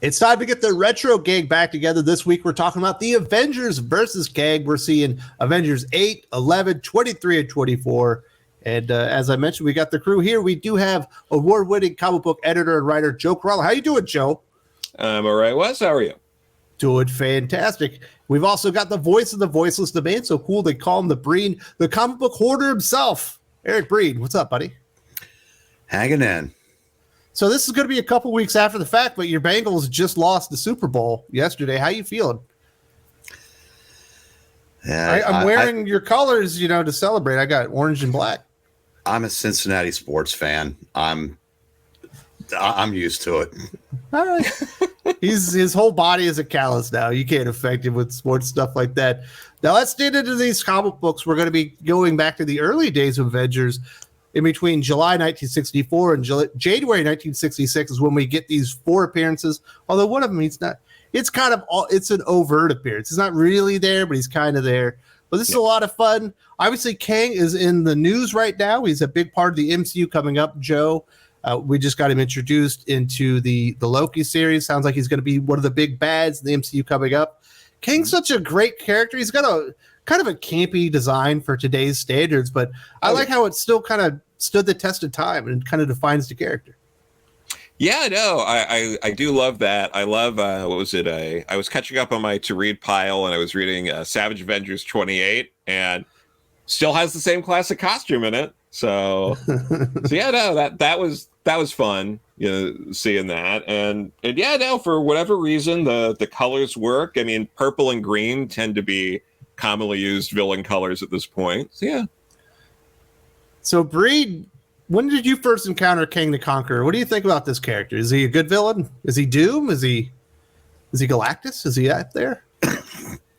It's time to get the retro gang back together. This week, we're talking about the Avengers versus Kang. We're seeing Avengers 8, 11, 23, and 24. And as I mentioned, we got the crew here. We do have award-winning comic book editor and writer Joe Corralo. How you doing, Joe? I'm all right, Wes. How are you? Doing fantastic. We've also got the voice of the voiceless, the man so cool they call him the Breen, the comic book hoarder himself. Eric Breen, what's up, buddy? Hanging in. So this is going to be a couple weeks after the fact, but your Bengals just lost the Super Bowl yesterday. How you feeling? Yeah, I'm wearing your colors, to celebrate. I got orange and black. I'm a Cincinnati sports fan. I'm used to it. All right. His whole body is a callus now. You can't affect him with sports stuff like that. Now let's get into these comic books. We're going to be going back to the early days of Avengers. In between July 1964 and January 1966 is when we get these 4 appearances. Although one of them, it's an overt appearance. It's not really there, but he's kind of there. But this is a lot of fun. Obviously, Kang is in the news right now. He's a big part of the MCU coming up, Joe. We just got him introduced into the Loki series. Sounds like he's going to be one of the big bads in the MCU coming up. Kang's such a great character. He's got a kind of a campy design for today's standards, but I like how it still kind of stood the test of time and kind of defines the character. Yeah, no, I do love that. I love, what was it? I was catching up on my to-read pile, and I was reading Savage Avengers 28, and still has the same classic costume in it. So yeah, no, that was fun, seeing that. And yeah, no, for whatever reason, the colors work. I mean, purple and green tend to be commonly used villain colors at this point. So yeah. So Breed, when did you first encounter Kang the Conqueror? What do you think about this character? Is he a good villain? Is he Doom? Is he Galactus? Is he out there?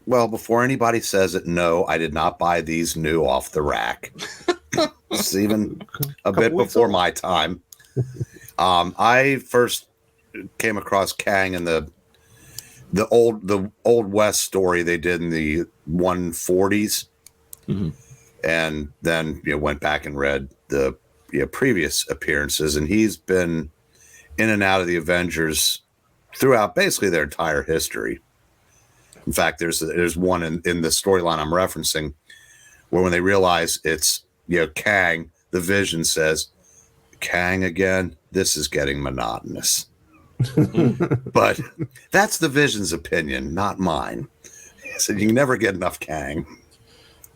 Well, before anybody says it, no, I did not buy these new off the rack. It's even a bit before my time. I first came across Kang in the old West story they did in the 140s, and then went back and read the previous appearances, and he's been in and out of the Avengers throughout basically their entire history. In fact, there's one in the storyline I'm referencing where when they realize it's Kang, the Vision says, "Kang again? This is getting monotonous." But that's the Vision's opinion, not mine. He said you can never get enough Kang.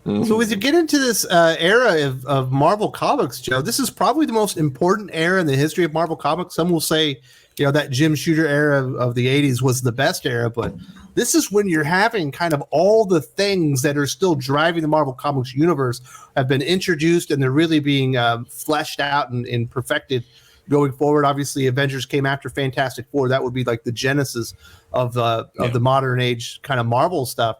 So as you get into this era of Marvel Comics, Joe, this is probably the most important era in the history of Marvel Comics. Some will say, that Jim Shooter era of the 80s was the best era, but this is when you're having kind of all the things that are still driving the Marvel Comics universe have been introduced, and they're really being fleshed out and perfected going forward. Obviously, Avengers came after Fantastic Four. That would be like the genesis of the modern age kind of Marvel stuff.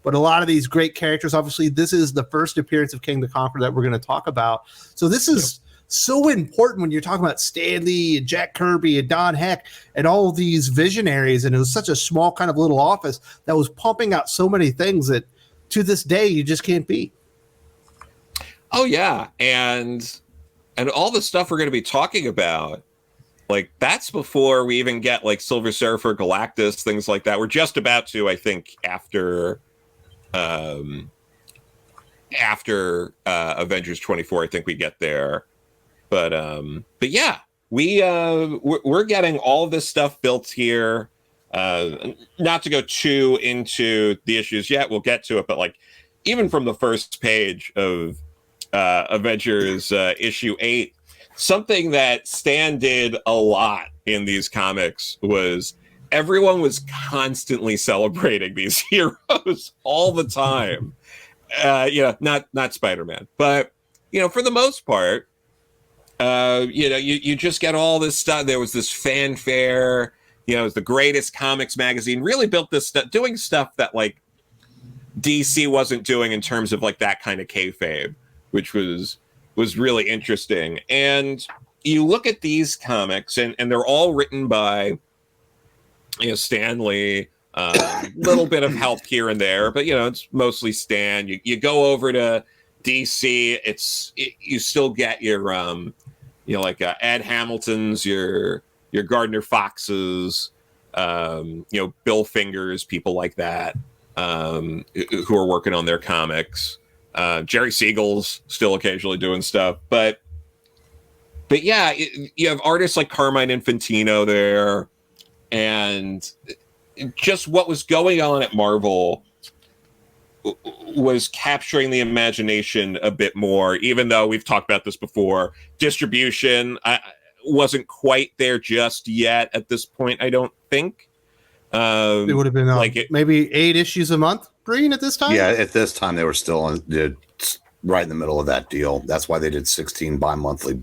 But a lot of these great characters, obviously, this is the first appearance of Kang the Conqueror that we're going to talk about. So this is so important when you're talking about Stan Lee and Jack Kirby and Don Heck and all of these visionaries. And it was such a small kind of little office that was pumping out so many things that to this day you just can't beat. Oh, yeah. And all the stuff we're going to be talking about, like, that's before we even get like Silver Surfer, Galactus, things like that. We're just about to, I think, after Avengers 24, I think we get there. But yeah, we're getting all this stuff built here. Not to go too into the issues yet, we'll get to it. But like, even from the first page of Avengers issue 8, something that Stan did a lot in these comics was everyone was constantly celebrating these heroes all the time. Not Spider-Man, but for the most part, you just get all this stuff. There was this fanfare. It was the greatest comics magazine. Really built this stuff, doing stuff that like DC wasn't doing in terms of like that kind of kayfabe, which was really interesting. And you look at these comics, and they're all written by Stan Lee, little bit of help here and there, but it's mostly Stan. You go over to DC, you still get your Ed Hamilton's, your Gardner Fox's, Bill Fingers, people like that, who are working on their comics. Jerry Siegel's still occasionally doing stuff, but yeah, you have artists like Carmine Infantino there, and just what was going on at Marvel was capturing the imagination a bit more, even though we've talked about this before. Distribution wasn't quite there just yet at this point, I don't think. It would have been maybe 8 issues a month, Breen, at this time? Yeah, at this time they were still right in the middle of that deal. That's why they did 16 bi-monthly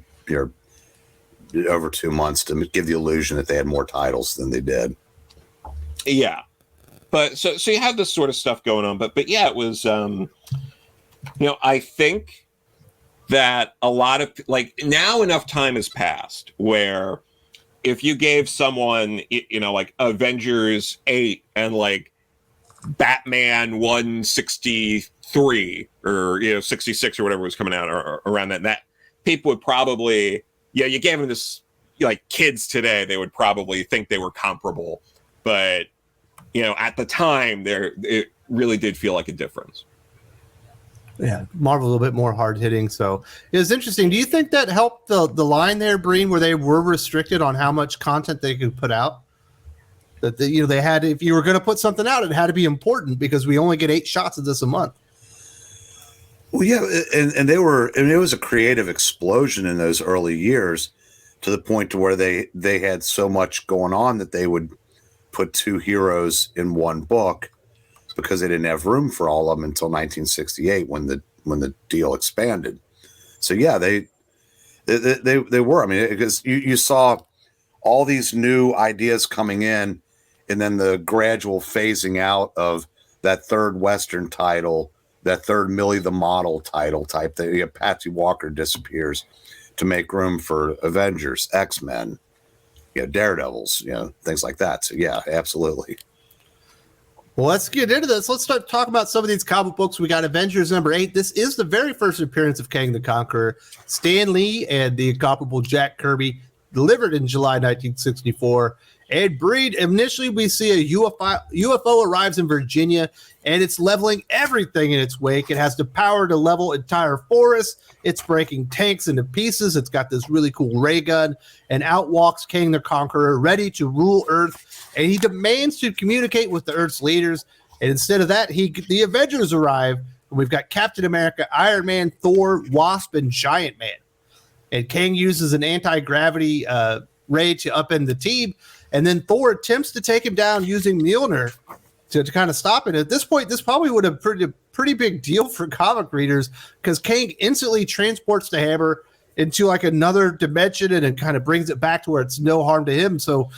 over 2 months to give the illusion that they had more titles than they did. Yeah. But so you have this sort of stuff going on, but yeah, it was, I think that a lot of now enough time has passed where if you gave someone, like Avengers 8 and like Batman 163 or 66 or whatever was coming out or around that people would probably, you gave them this, like kids today, they would probably think they were comparable, but at the time it really did feel like a difference. Yeah, Marvel a little bit more hard hitting. So it was interesting. Do you think that helped the line there, Breen, where they were restricted on how much content they could put out? That they had, if you were going to put something out, it had to be important because we only get 8 shots of this a month. Well, yeah, and it was a creative explosion in those early years to the point to where they had so much going on that they would put 2 heroes in one book because they didn't have room for all of them until 1968 when the deal expanded. So yeah, they were. I mean, because you saw all these new ideas coming in, and then the gradual phasing out of that third Western title, that third Millie the Model title type. That Patsy Walker disappears to make room for Avengers, X-Men, Daredevils, things like that. So yeah, absolutely. Well, let's get into this. Let's start talking about some of these comic books. We got Avengers number 8. This is the very first appearance of Kang the Conqueror. Stan Lee and the incomparable Jack Kirby, delivered in July 1964. And Breed, initially we see a UFO arrives in Virginia, and it's leveling everything in its wake. It has the power to level entire forests. It's breaking tanks into pieces. It's got this really cool ray gun, and out walks Kang the Conqueror, ready to rule Earth. And he demands to communicate with the Earth's leaders. And instead of that, the Avengers arrive. And we've got Captain America, Iron Man, Thor, Wasp, and Giant Man. And Kang uses an anti-gravity ray to upend the team. And then Thor attempts to take him down using Mjolnir to kind of stop it. At this point, this probably would have been a pretty big deal for comic readers because Kang instantly transports the hammer into like another dimension and it kind of brings it back to where it's no harm to him. So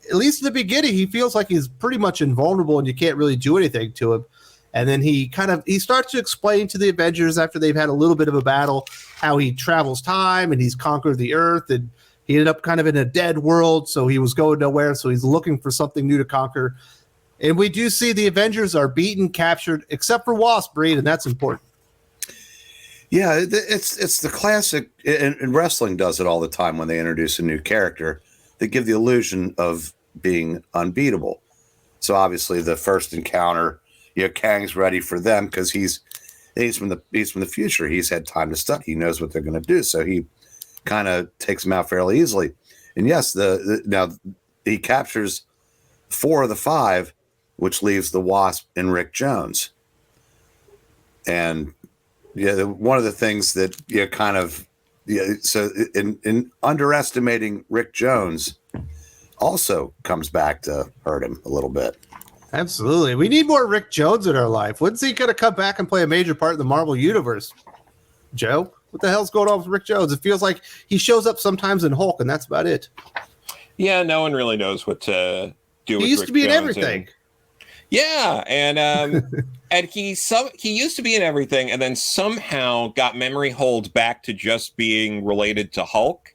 at least in the beginning, he feels like he's pretty much invulnerable and you can't really do anything to him. And then he starts to explain to the Avengers after they've had a little bit of a battle how he travels time and he's conquered the Earth, and he ended up kind of in a dead world, so he was going nowhere, so he's looking for something new to conquer. And we do see the Avengers are beaten, captured, except for Wasp, Breed, and that's important. Yeah, it's the classic, and wrestling does it all the time when they introduce a new character. They give the illusion of being unbeatable. So obviously the first encounter, Kang's ready for them because he's from the future. He's had time to study. He knows what they're going to do, so he kind of takes them out fairly easily. And yes, now he captures 4 of the 5, which leaves the Wasp and Rick Jones. And one of the things that so in underestimating Rick Jones also comes back to hurt him a little bit. Absolutely. We need more Rick Jones in our life. When's he going to come back and play a major part in the Marvel Universe? Joe, what the hell's going on with Rick Jones? It feels like he shows up sometimes in Hulk, and that's about it. Yeah, no one really knows what to do with Rick Jones. He used to be in everything. Yeah, and and he used to be in everything, and then somehow got memory hold back to just being related to Hulk.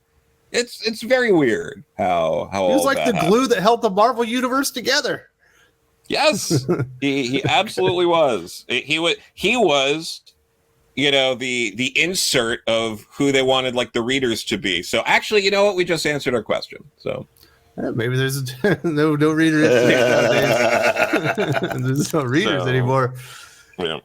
It's very weird how he was like the glue that held the Marvel Universe together. Yes, he absolutely was. He was, the insert of who they wanted like the readers to be. So actually, you know what? We just answered our question. So Maybe there's no reader nowadays. There's no readers anymore. Yeah.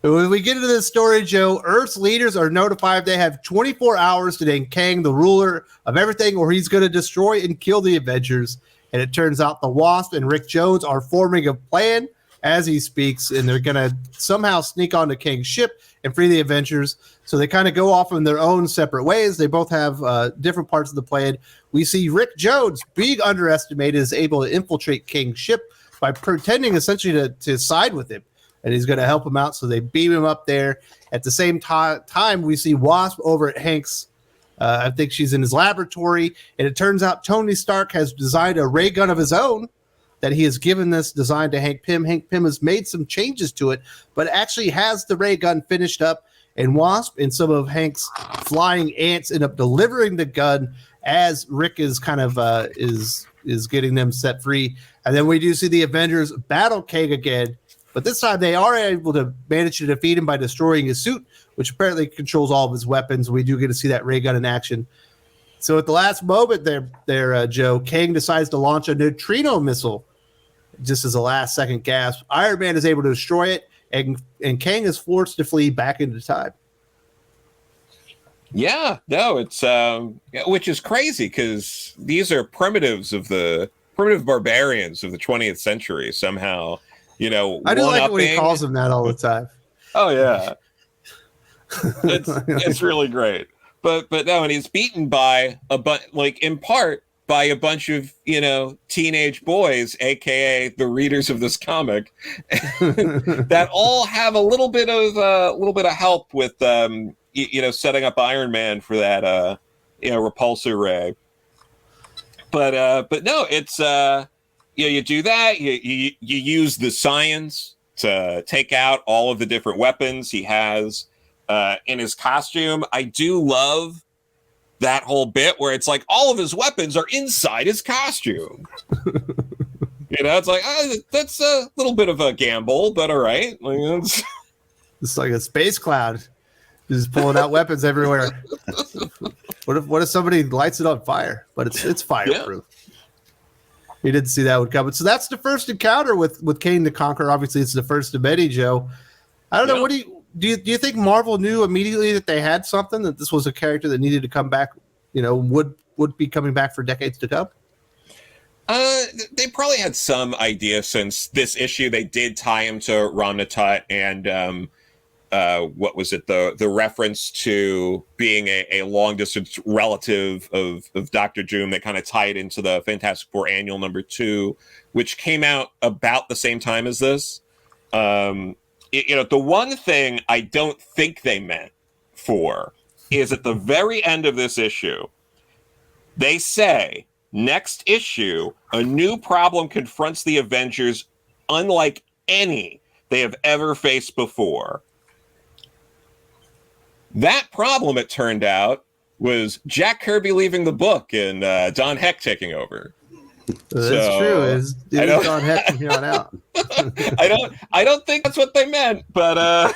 When we get into this story, Joe, Earth's leaders are notified they have 24 hours to name Kang the ruler of everything, or he's going to destroy and kill the Avengers. And it turns out the Wasp and Rick Jones are forming a plan as he speaks, and they're going to somehow sneak onto Kang's ship and free the Avengers. So they kind of go off in their own separate ways. They both have different parts of the plan. We see Rick Jones, being underestimated, is able to infiltrate Kang's ship by pretending essentially to side with him. And he's going to help him out, so they beam him up there. At the same time, we see Wasp over at Hank's. I think she's in his laboratory, and it turns out Tony Stark has designed a ray gun of his own that he has given this design to Hank Pym. Hank Pym has made some changes to it, but actually has the ray gun finished up, and Wasp and some of Hank's flying ants end up delivering the gun as Rick is kind of is getting them set free. And then we do see the Avengers battle Kang again. But this time they are able to manage to defeat him by destroying his suit, which apparently controls all of his weapons. We do get to see that ray gun in action. So at the last moment there, Joe, Kang decides to launch a neutrino missile just as a last-second gasp. Iron Man is able to destroy it, and Kang is forced to flee back into time. Yeah, no, it's which is crazy because these are primitive barbarians of the 20th century somehow. I do like it when he calls him that all the time. Oh yeah, it's really great. But no, and he's beaten by in part by a bunch of teenage boys, aka the readers of this comic, that all have a little bit of help with setting up Iron Man for that repulsor ray. But no, it's you do that. You use the science to take out all of the different weapons he has in his costume. I do love that whole bit where it's like all of his weapons are inside his costume. It's like that's a little bit of a gamble, but all right. It's like a space cloud, just pulling out weapons everywhere. What if somebody lights it on fire? But it's fireproof. Yeah. You didn't see that one coming. So that's the first encounter with Kang the Conqueror. Obviously, it's the first of many, Joe. I don't know. What do you think Marvel knew immediately that they had something, that this was a character that needed to come back, would be coming back for decades to come? They probably had some idea since this issue. They did tie him to Ramna Tut and what was it? The reference to being a long distance relative of Dr. Doom. They kind of tied into the Fantastic Four Annual #2, which came out about the same time as this. The one thing I don't think they meant for is at the very end of this issue, they say, next issue, a new problem confronts the Avengers unlike any they have ever faced before. That problem, it turned out, was Jack Kirby leaving the book and Don Heck taking over. That's true. It's Don Heck from here on out. I don't think that's what they meant, but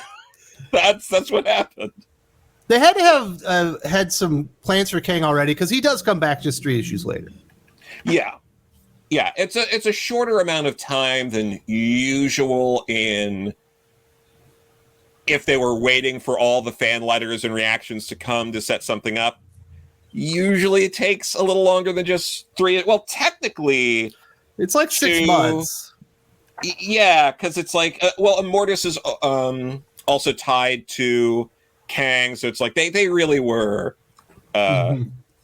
that's what happened. They had to have had some plans for Kang already, because he does come back just 3 issues later. Yeah. It's a shorter amount of time than usual if they were waiting for all the fan letters and reactions to come to set something up. Usually it takes a little longer than just 3. Well, technically, it's like 6 months. Yeah, because it's like, Immortus is also tied to Kang, so it's like they really were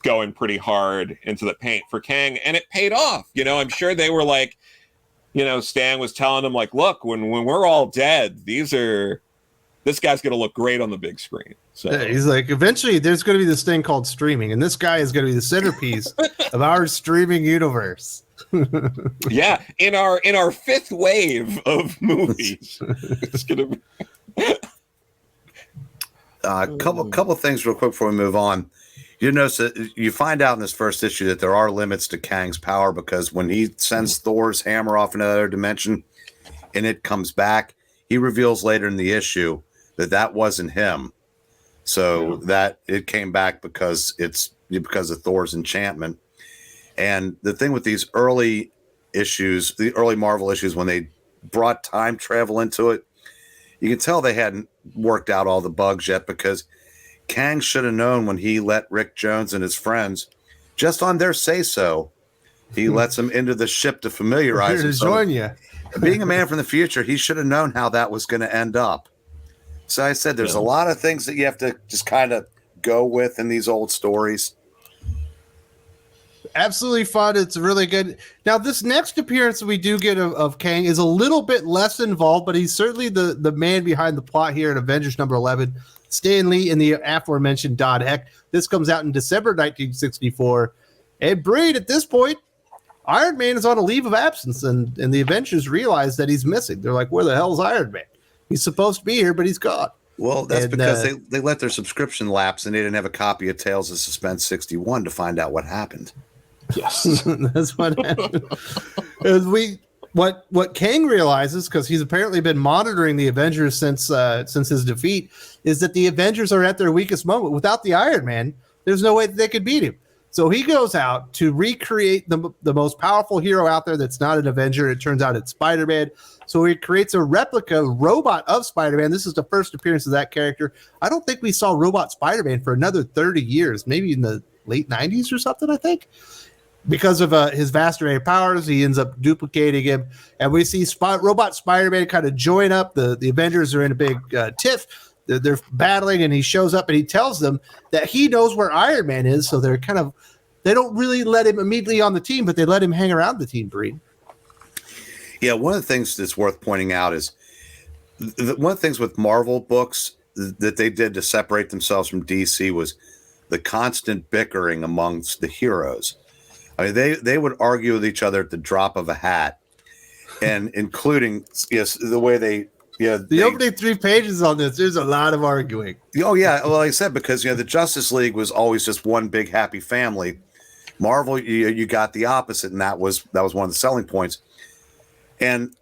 going pretty hard into the paint for Kang, and it paid off. I'm sure they were like, Stan was telling them, like, look, when we're all dead, this guy's going to look great on the big screen. So yeah, he's like, eventually there's going to be this thing called streaming, and this guy is going to be the centerpiece of our streaming universe. Yeah, in our 5th wave of movies. It's going to be a couple of things real quick before we move on. You notice that you find out in this first issue that there are limits to Kang's power, because when he sends Thor's hammer off another dimension and it comes back, he reveals later in the issue that wasn't him. So that it came back because of Thor's enchantment. And the thing with these early issues, the early Marvel issues, when they brought time travel into it, you can tell they hadn't worked out all the bugs yet, because Kang should have known when he let Rick Jones and his friends, just on their say-so, he lets them into the ship to familiarize to himself. join you. Being a man from the future, he should have known how that was going to end up. So I said there's a lot of things that you have to just kind of go with in these old stories. Absolutely fun. It's really good. Now, this next appearance we do get of Kang is a little bit less involved, but he's certainly the man behind the plot here in Avengers number 11. Stan Lee and the aforementioned Don Heck. This comes out in December 1964. And Breed, at this point, Iron Man is on a leave of absence, and the Avengers realize that he's missing. They're like, where the hell is Iron Man? He's supposed to be here, but he's gone. Well, that's because they let their subscription lapse, and they didn't have a copy of Tales of Suspense 61 to find out what happened. Yes. That's what happened. What Kang realizes, because he's apparently been monitoring the Avengers since his defeat, is that the Avengers are at their weakest moment. Without the Iron Man, there's no way that they could beat him. So he goes out to recreate the most powerful hero out there that's not an Avenger. It turns out it's Spider-Man. So he creates a replica robot of Spider-Man. This is the first appearance of that character. I don't think we saw robot Spider-Man for another 30 years, maybe in the late 90s or something, I think. Because of his vast array of powers, he ends up duplicating him. And we see robot Spider-Man kind of join up. The Avengers are in a big tiff. They're battling, and he shows up and he tells them that he knows where Iron Man is. So they don't really let him immediately on the team, but they let him hang around the team, Breed. Yeah, one of the things that's worth pointing out is one of the things with Marvel books that they did to separate themselves from DC was the constant bickering amongst the heroes. I mean, they would argue with each other at the drop of a hat, and including the way they. Yeah, the opening 3 pages on this, there's a lot of arguing. Oh yeah, well, like I said, because the Justice League was always just one big happy family. Marvel, you got the opposite, and that was one of the selling points. And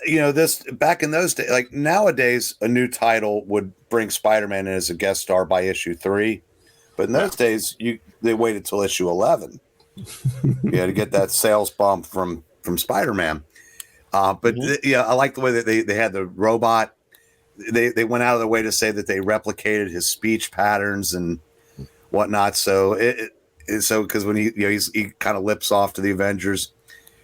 this back in those days, like nowadays, a new title would bring Spider-Man in as a guest star by issue 3, but in those days, they waited till issue 11, to get that sales bump from Spider-Man. But I like the way that they had the robot. They went out of their way to say that they replicated his speech patterns and whatnot. So because when he kind of lips off to the Avengers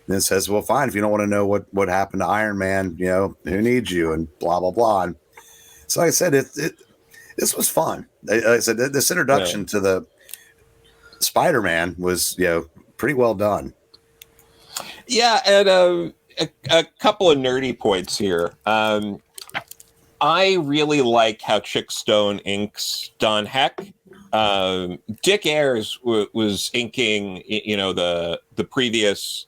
and then says, "Well, fine, if you don't want to know what happened to Iron Man, who needs you?" and blah blah blah. And so like I said, this was fun. I said this introduction to the Spider-Man was pretty well done. Yeah, and a couple of nerdy points here. I really like how Chick Stone inks Don Heck. Dick Ayers was inking, the previous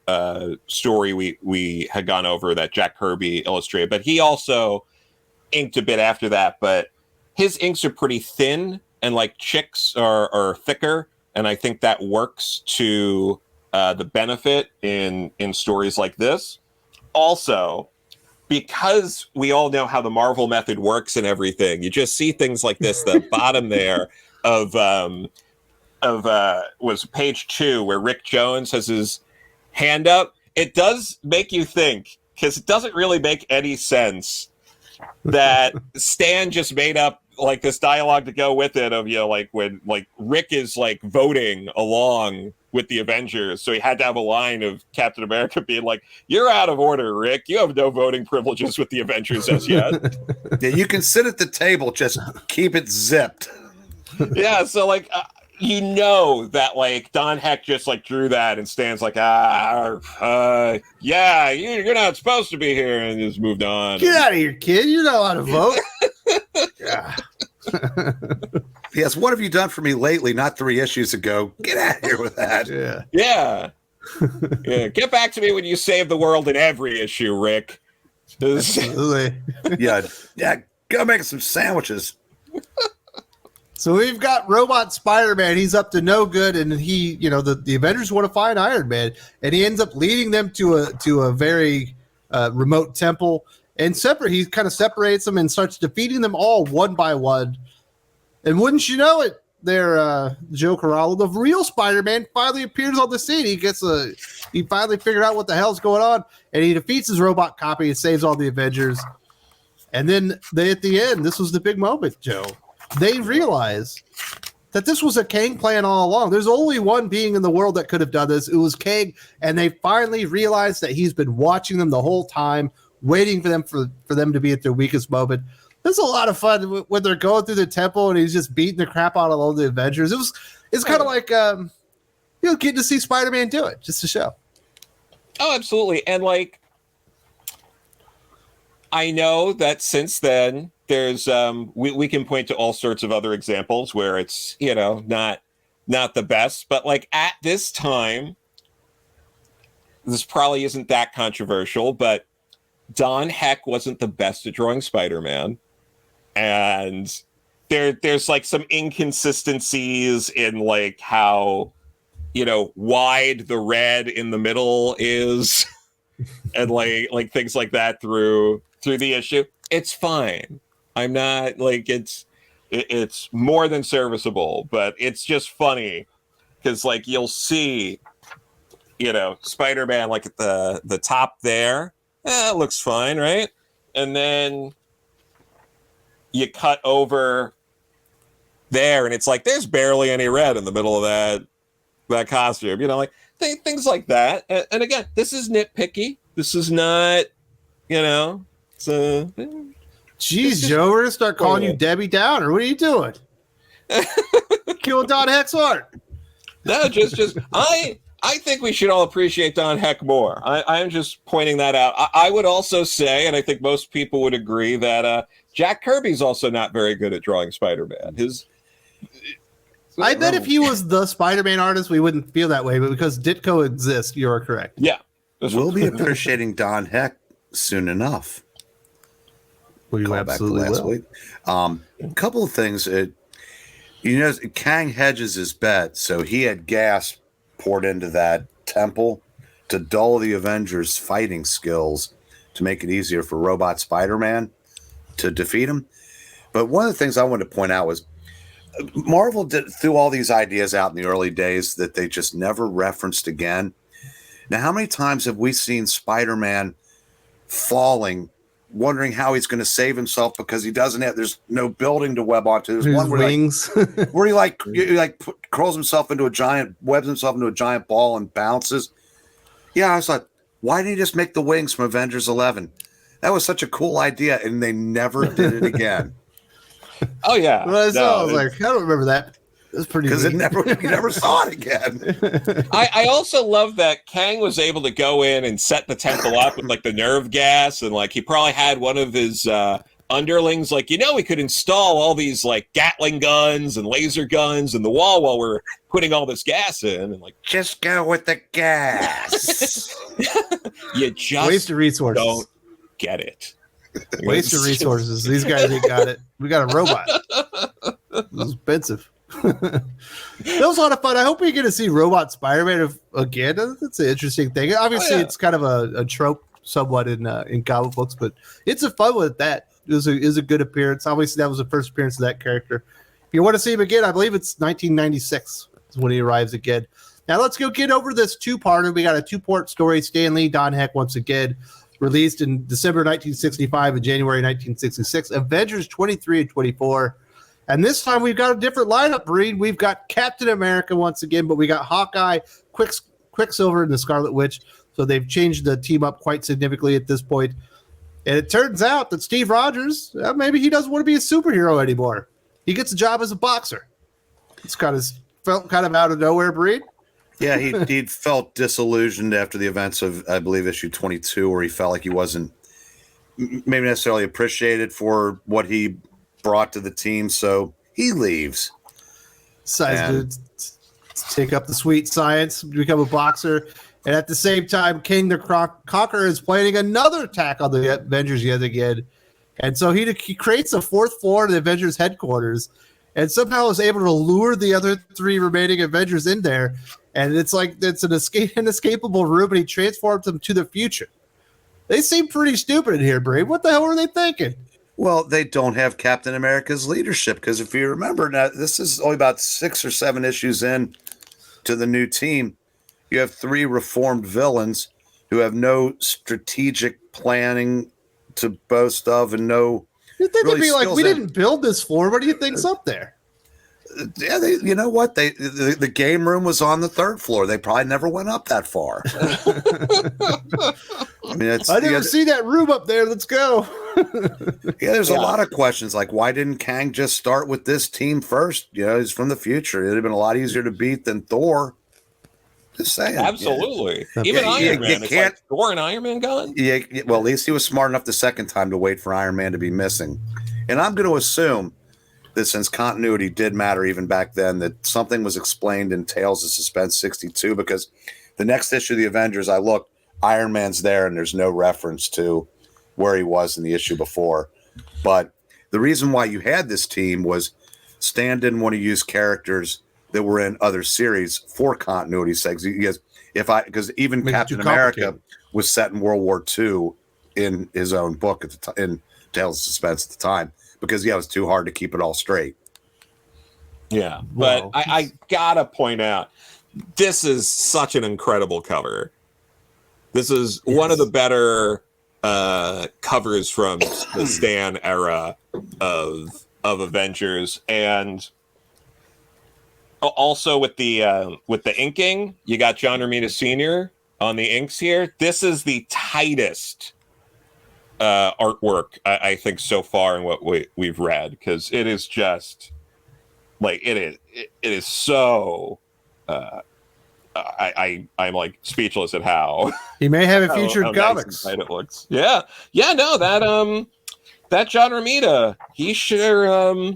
story we had gone over that Jack Kirby illustrated, but he also inked a bit after that. But his inks are pretty thin, and like Chick's are thicker, and I think that works to the benefit in stories like this. Also, because we all know how the Marvel method works and everything, you just see things like this. The bottom there of was page 2 where Rick Jones has his hand up. It does make you think, because it doesn't really make any sense that Stan just made up like this dialogue to go with it of when Rick is voting along with the Avengers, so he had to have a line of Captain America being like, "You're out of order, Rick. You have no voting privileges with the Avengers as yet." Yeah, you can sit at the table, just keep it zipped. Yeah, so that Don Heck just drew that, and Stan's like, yeah, you're not supposed to be here, and just moved on. Get out of here, kid. You know how to vote. Yeah. Yes, what have you done for me lately? Not 3 issues ago. Get out of here with that. Yeah. Get back to me when you save the world in every issue, Rick. Absolutely. Yeah. Go make some sandwiches. So we've got Robot Spider-Man. He's up to no good, and he, the Avengers want to find Iron Man, and he ends up leading them to a very remote temple. And he kind of separates them and starts defeating them all one by one. And wouldn't you know it, there, Joe Corallo, the real Spider-Man finally appears on the scene. He finally figured out what the hell's going on, and he defeats his robot copy and saves all the Avengers. And then at the end, this was the big moment, Joe. They realize that this was a Kang plan all along. There's only one being in the world that could have done this. It was Kang, and they finally realized that he's been watching them the whole time, waiting for them to be at their weakest moment. This is a lot of fun when they're going through the temple and he's just beating the crap out of all the Avengers. It's kind of like getting to see Spider-Man do it just to show. Oh, absolutely. And like, I know that since then there's we can point to all sorts of other examples where it's, not the best, but like at this time, this probably isn't that controversial, but Don Heck wasn't the best at drawing Spider-Man. And there's like some inconsistencies in like how, wide the red in the middle is and like things like that through the issue. It's fine. I'm not like it's more than serviceable, but it's just funny because like you'll see, Spider-Man like at the top there. It looks fine, right? And then you cut over there and it's like there's barely any red in the middle of that costume, things like that. And again, this is nitpicky. This is not, Jeez, Joe, we're gonna start calling you Debbie Downer. What are you doing? Kill Don Heck's art. No, just I think we should all appreciate Don Heck more. I'm just pointing that out. I would also say, and I think most people would agree, that Jack Kirby's also not very good at drawing Spider-Man. I bet if he was the Spider-Man artist, we wouldn't feel that way, but because Ditko exists, you're correct. Yeah. We'll be appreciating Don Heck soon enough. We absolutely will. A couple of things. Kang hedges his bet, so he had gas poured into that temple to dull the Avengers' fighting skills to make it easier for Robot Spider-Man to defeat him. But one of the things I wanted to point out was Marvel threw all these ideas out in the early days that they just never referenced again. Now, how many times have we seen Spider-Man falling, wondering how he's going to save himself because there's no building to web onto. There's one where wings. Where he curls himself into webs himself into a giant ball and bounces. Yeah, I was like, why didn't he just make the wings from Avengers 11? That was such a cool idea, and they never did it again. Oh yeah. Well, I was like, I don't remember that. It was pretty because you never saw it again. I also love that Kang was able to go in and set the temple up with like the nerve gas, and like he probably had one of his underlings like, we could install all these like Gatling guns and laser guns in the wall while we're putting all this gas in, and like just go with the gas. You just waste of resources. Don't get it. Waste of resources. These guys ain't got it. We got a robot. It's expensive. That was a lot of fun. I hope we get to see Robot Spider-Man again. That's an interesting thing. Obviously, It's kind of a trope somewhat in comic books, but it's a fun with that. It was a good appearance. Obviously, that was the first appearance of that character. If you want to see him again, I believe it's 1996 is when he arrives again. Now let's go get over this two-parter. We got a two-part story. Stan Lee, Don Heck once again, released in December 1965 and January 1966. Avengers 23 and 24. And this time we've got a different lineup, Breen. We've got Captain America once again, but we got Hawkeye, Quicksilver, and the Scarlet Witch. So they've changed the team up quite significantly at this point. And it turns out that Steve Rogers, maybe he doesn't want to be a superhero anymore. He gets a job as a boxer. It's felt kind of out of nowhere, Breen. Yeah, he felt disillusioned after the events of, I believe, issue 22, where he felt like he wasn't maybe necessarily appreciated for what he brought to the team, so he leaves. Decides to take up the sweet science, become a boxer, and at the same time, Kang the Conqueror is planning another attack on the Avengers yet again. And so he creates a fourth floor of the Avengers headquarters, and somehow is able to lure the other three remaining Avengers in there. And it's like it's an inescapable room, and he transforms them to the future. They seem pretty stupid in here, Brave. What the hell were they thinking? Well, they don't have Captain America's leadership because if you remember, now this is only about 6 or 7 issues in to the new team. You have 3 reformed villains who have no strategic planning to boast of and no. You think really it'd be like, skills we in- didn't build this floor. What do you think's up there? Yeah, you know what? The game room was on the 3rd floor. They probably never went up that far. I mean, I never see that room up there. Let's go. there's a lot of questions like why didn't Kang just start with this team first? You know, he's from the future. It'd have been a lot easier to beat than Thor. Just saying. Absolutely. Yeah. Even Iron Man. You It's can't. like Thor and Iron Man gone? Yeah, well, at least he was smart enough the second time to wait for Iron Man to be missing. And I'm going to assume that since continuity did matter even back then, that something was explained in Tales of Suspense 62, because the next issue of the Avengers, I looked, Iron Man's there, and there's no reference to where he was in the issue before. But the reason why you had this team was Stan didn't want to use characters that were in other series for continuity sakes. Because even Makes it Captain too America complicated. was set in World War II in his own book at the time, in Tales of Suspense at the time, because it was too hard to keep it all straight. Yeah, but Whoa. I gotta point out, this is such an incredible cover. This is one of the better covers from the Stan era of Avengers, and also with the inking, you got John Romita Sr. on the inks here. This is the tightest artwork I think so far in what we've read, because it is just like it is so. I'm like speechless at how He may have a future how in nice comics. and tight it looks. Yeah. No, that John Romita, he sure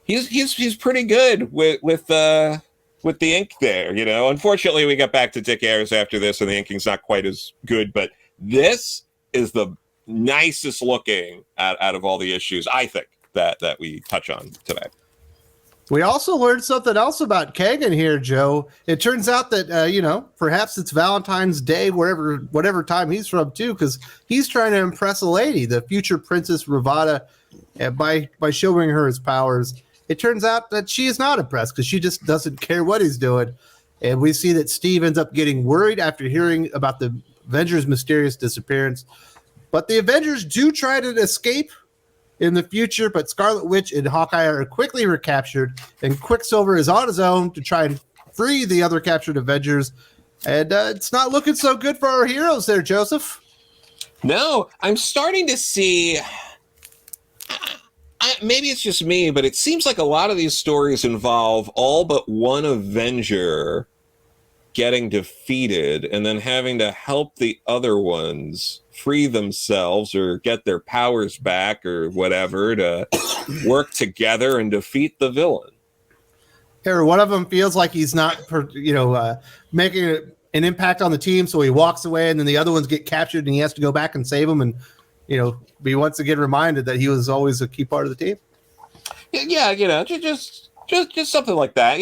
he's pretty good with the ink there. You know, unfortunately, we got back to Dick Ayers after this, and the inking's not quite as good. But this is the nicest looking out of all the issues, I think, that we touch on today. We also learned something else about Kagan here, Joe. It turns out that, perhaps it's Valentine's Day, whatever time he's from, too, because he's trying to impress a lady, the future Princess Ravada, by showing her his powers. It turns out that she is not impressed because she just doesn't care what he's doing. And we see that Steve ends up getting worried after hearing about the Avengers' mysterious disappearance. But the Avengers do try to escape in the future, but Scarlet Witch and Hawkeye are quickly recaptured, and Quicksilver is on his own to try and free the other captured Avengers. And it's not looking so good for our heroes there, Joseph. No, I'm starting to see. Maybe it's just me, but it seems like a lot of these stories involve all but one Avenger getting defeated and then having to help the other ones free themselves or get their powers back or whatever to work together and defeat the villain. Or one of them feels like he's not, making an impact on the team, so he walks away, and then the other ones get captured, and he has to go back and save them, and be once again reminded that he was always a key part of the team. Yeah, just something like that.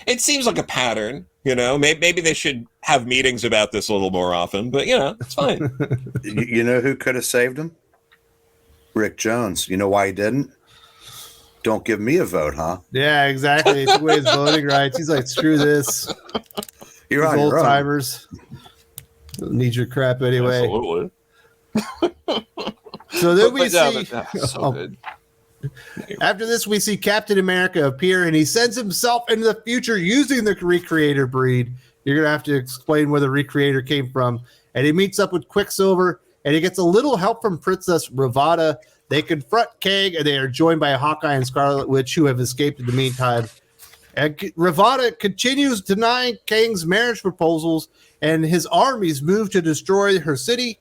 It seems like a pattern. Maybe they should have meetings about this a little more often, but it's fine. You know who could have saved him? Rick Jones. You know why he didn't? Don't give me a vote, huh? Yeah, exactly. It's the way his voting rights. He's like, screw this. You're These on old your own. timers don't need your crap anyway. Absolutely. So then we Yeah, see. so good. After this, we see Captain America appear, and he sends himself into the future using the Recreator breed. You're going to have to explain where the Recreator came from. And he meets up with Quicksilver, and he gets a little help from Princess Ravada. They confront Kang, and they are joined by Hawkeye and Scarlet Witch, who have escaped in the meantime. And Ravada continues denying Kang's marriage proposals, and his armies move to destroy her city.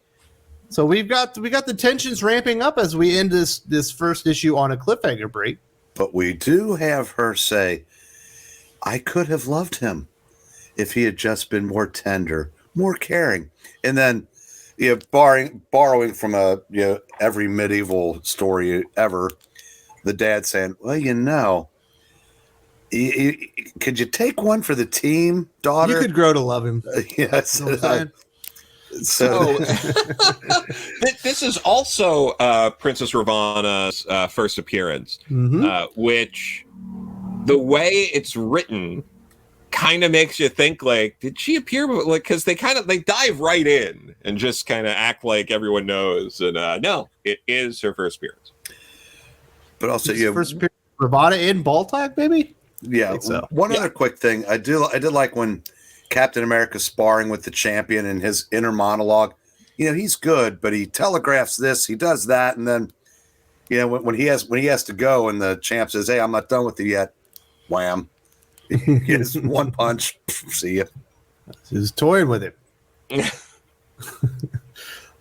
So we got the tensions ramping up as we end this first issue on a cliffhanger break. But we do have her say, I could have loved him if he had just been more tender, more caring. And then, borrowing from every medieval story ever, the dad saying, well, could you take one for the team, daughter? You could grow to love him. Yes. You know what I'm saying? So This is also Princess Ravana's first appearance, which the way it's written kind of makes you think, like, did she appear? Like, because they dive right in and just kind of act like everyone knows. And no, it is her first appearance. But also, first appearance, Ravana in Baltag, maybe. Yeah. So. One other quick thing, I did like when Captain America sparring with the champion and his inner monologue. He's good, but he telegraphs this, he does that, and then when he has to go, and the champ says, "Hey, I'm not done with you yet," wham, he gets one punch. See ya. He's toying with it.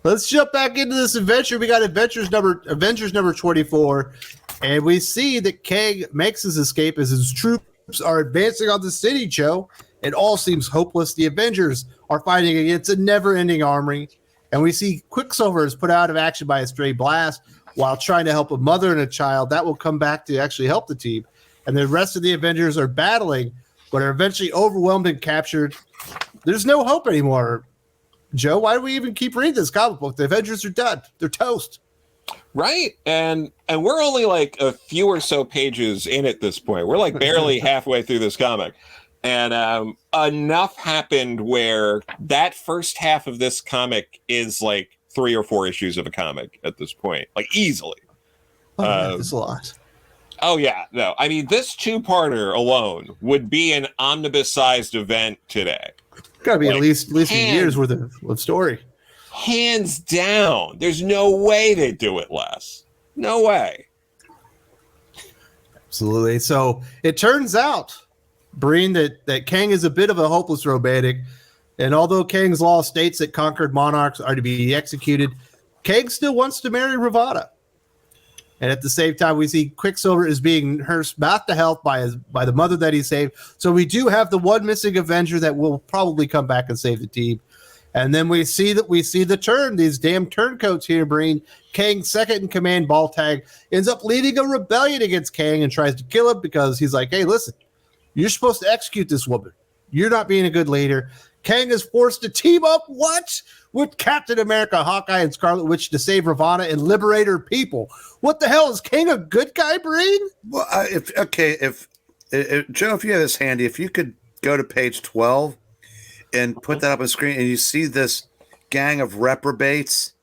Let's jump back into this adventure. We got Avengers number 24, and we see that Kang makes his escape as his troops are advancing on the city, Joe. It all seems hopeless. The Avengers are fighting against a never-ending army, and we see Quicksilver is put out of action by a stray blast while trying to help a mother and a child. That will come back to actually help the team. And the rest of the Avengers are battling, but are eventually overwhelmed and captured. There's no hope anymore. Joe, why do we even keep reading this comic book? The Avengers are done. They're toast. Right. And we're only like a few or so pages in at this point. We're like barely halfway through this comic. And enough happened where that first half of this comic is like 3 or 4 issues of a comic at this point, like easily. That's a lot. Oh, yeah. No, I mean, this 2-parter alone would be an omnibus-sized event today. Got to be at least a year's worth of story. Hands down. There's no way they'd do it less. No way. Absolutely. So it turns out, Breen, that Kang is a bit of a hopeless romantic. And although Kang's law states that conquered monarchs are to be executed, Kang still wants to marry Ravana. And at the same time, we see Quicksilver is being nursed back to health by the mother that he saved. So we do have the one missing Avenger that will probably come back and save the team. And then we see the turn. These damn turncoats here, Breen. Kang's second in command, Baltag, ends up leading a rebellion against Kang and tries to kill him because he's like, hey, listen, you're supposed to execute this woman. You're not being a good leader. Kang is forced to team up, with Captain America, Hawkeye, and Scarlet Witch to save Ravana and liberate her people. What the hell? Is Kang a good guy, Breen? Well, if Joe, if you have this handy, if you could go to page 12 and put that up on the screen, and you see this gang of reprobates.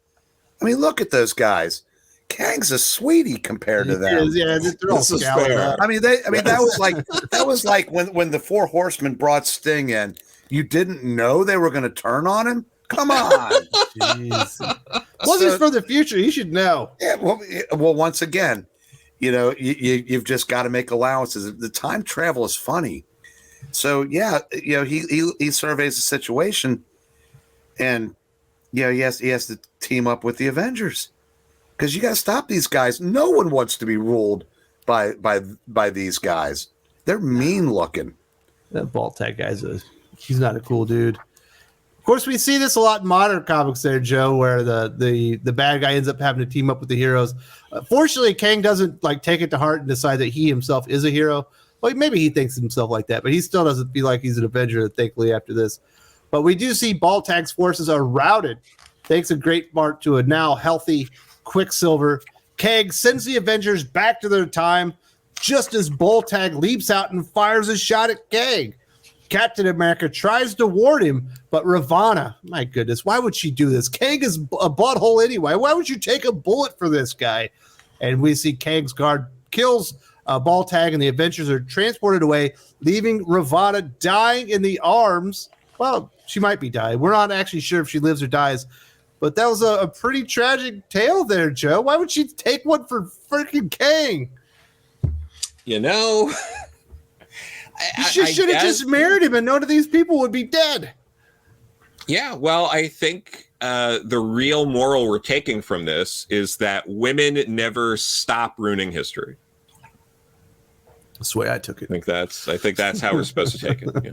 I mean, look at those guys. Kang's a sweetie compared to them. Yeah, they're all scouted up. I mean, that was like when the 4 Horsemen brought Sting in. You didn't know they were going to turn on him? Come on. Well, he's from the future. You should know. Yeah, well, once again, you've just got to make allowances. The time travel is funny. So, yeah, he surveys the situation, and, he has to team up with the Avengers. Because you got to stop these guys. No one wants to be ruled by these guys. They're mean looking. That Baltag guy's he's not a cool dude. Of course, we see this a lot in modern comics there, Joe, where the bad guy ends up having to team up with the heroes. Fortunately, Kang doesn't take it to heart and decide that he himself is a hero. Well, maybe he thinks himself like that, but he still doesn't feel like he's an Avenger, thankfully, after this. But we do see Baltag's forces are routed, thanks in great part to a now healthy Quicksilver. Kang sends the Avengers back to their time just as Baltag leaps out and fires a shot at Kang. Captain America tries to warn him, but Ravana, my goodness, why would she do this? Kang is a butthole anyway. Why would you take a bullet for this guy? And we see Kang's guard kills Baltag, and the Avengers are transported away, leaving Ravana dying in the arms. Well, she might be dying. We're not actually sure if she lives or dies. But that was a pretty tragic tale there, Joe. Why would she take one for freaking Kang? She should have just married him and none of these people would be dead. Yeah, well, I think the real moral we're taking from this is that women never stop ruining history. That's the way I took it. I think that's how we're supposed to take it. Yeah.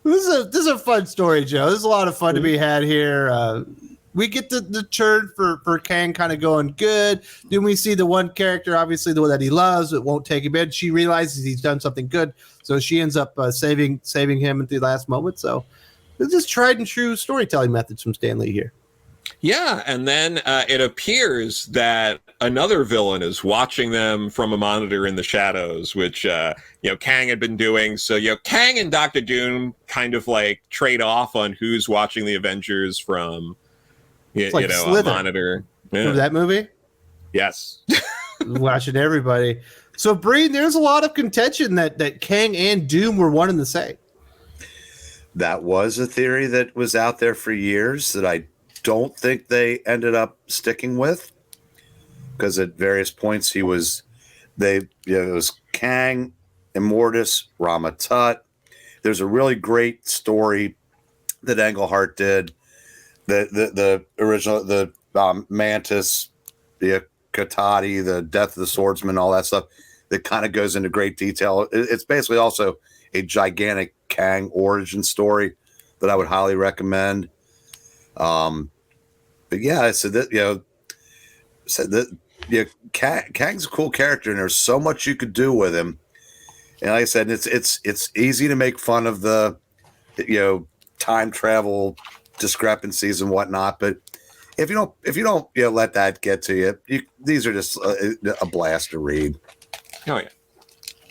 This is a fun story, Joe. There's a lot of fun to be had here. We get the turn for Kang kind of going good. Then we see the one character, obviously the one that he loves, it won't take him in. She realizes he's done something good, so she ends up saving him at the last moment. So This is tried and true storytelling methods from Stan Lee here. Yeah, and then it appears that another villain is watching them from a monitor in the shadows, which Kang had been doing. So Kang and Doctor Doom kind of like trade off on who's watching the Avengers from a monitor. Yeah. Remember that movie? Yes. Watching everybody. So Breen, there's a lot of contention that Kang and Doom were one and the same. That was a theory that was out there for years that I don't think they ended up sticking with, because at various points it was Kang, Immortus, Rama-Tut. There's a really great story that Englehart did. The original, the Mantis, the Katati, the Death of the Swordsman, all that stuff that kind of goes into great detail. It's basically also a gigantic Kang origin story that I would highly recommend. But yeah, Kang's a cool character, and there's so much you could do with him. And like I said, it's easy to make fun of the time travel discrepancies and whatnot, but if you don't let that get to you, these are just a blast to read. Oh yeah.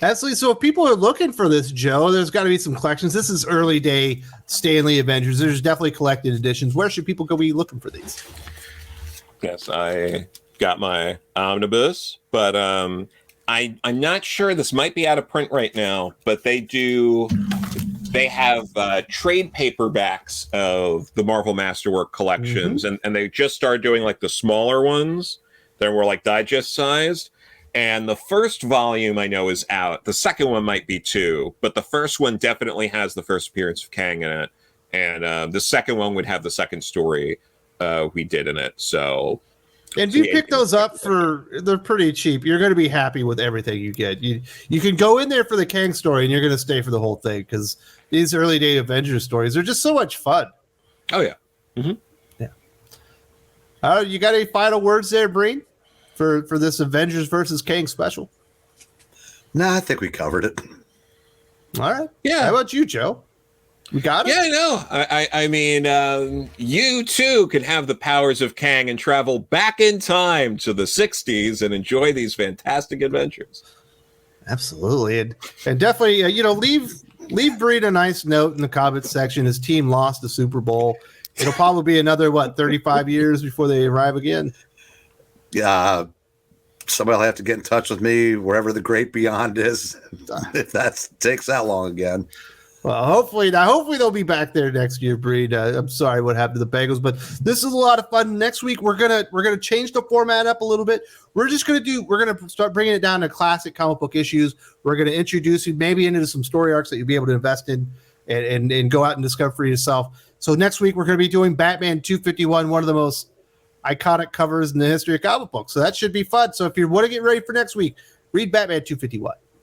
Absolutely. So if people are looking for this, Joe, there's got to be some collections. This is early day Stan Lee Avengers. There's definitely collected editions. Where should people go be looking for these? Yes, I got my omnibus, but I'm not sure. This might be out of print right now, but they have trade paperbacks of the Marvel Masterwork collections, and they just started doing like the smaller ones that were like digest sized. And the first volume I know is out. The second one might be too, but the first one definitely has the first appearance of Kang in it, and the second one would have the second story we did in it. So, and if you pick those up they're pretty cheap. You're going to be happy with everything you get. You can go in there for the Kang story, and you're going to stay for the whole thing, because these early day Avengers stories are just so much fun. Oh yeah, yeah. You got any final words there, Breen, for this Avengers versus Kang special? No, I think we covered it. All right. Yeah. How about you, Joe? We got it? Yeah, I know. I mean, you too can have the powers of Kang and travel back in time to the 60s and enjoy these fantastic adventures. Absolutely. And definitely, leave Breen a nice note in the comments section. His team lost the Super Bowl. It'll probably be another, 35 years before they arrive again? Yeah. Somebody will have to get in touch with me wherever the great beyond is, if that takes that long again. Well, hopefully they'll be back there next year, Breed. I'm sorry what happened to the Bengals, but this is a lot of fun. Next week we're gonna change the format up a little bit. We're gonna start bringing it down to classic comic book issues. We're gonna introduce you maybe into some story arcs that you'll be able to invest in and go out and discover for yourself. So next week we're gonna be doing Batman 251, one of the most iconic covers in the history of comic books. So that should be fun. So if you want to get ready for next week, read Batman 251.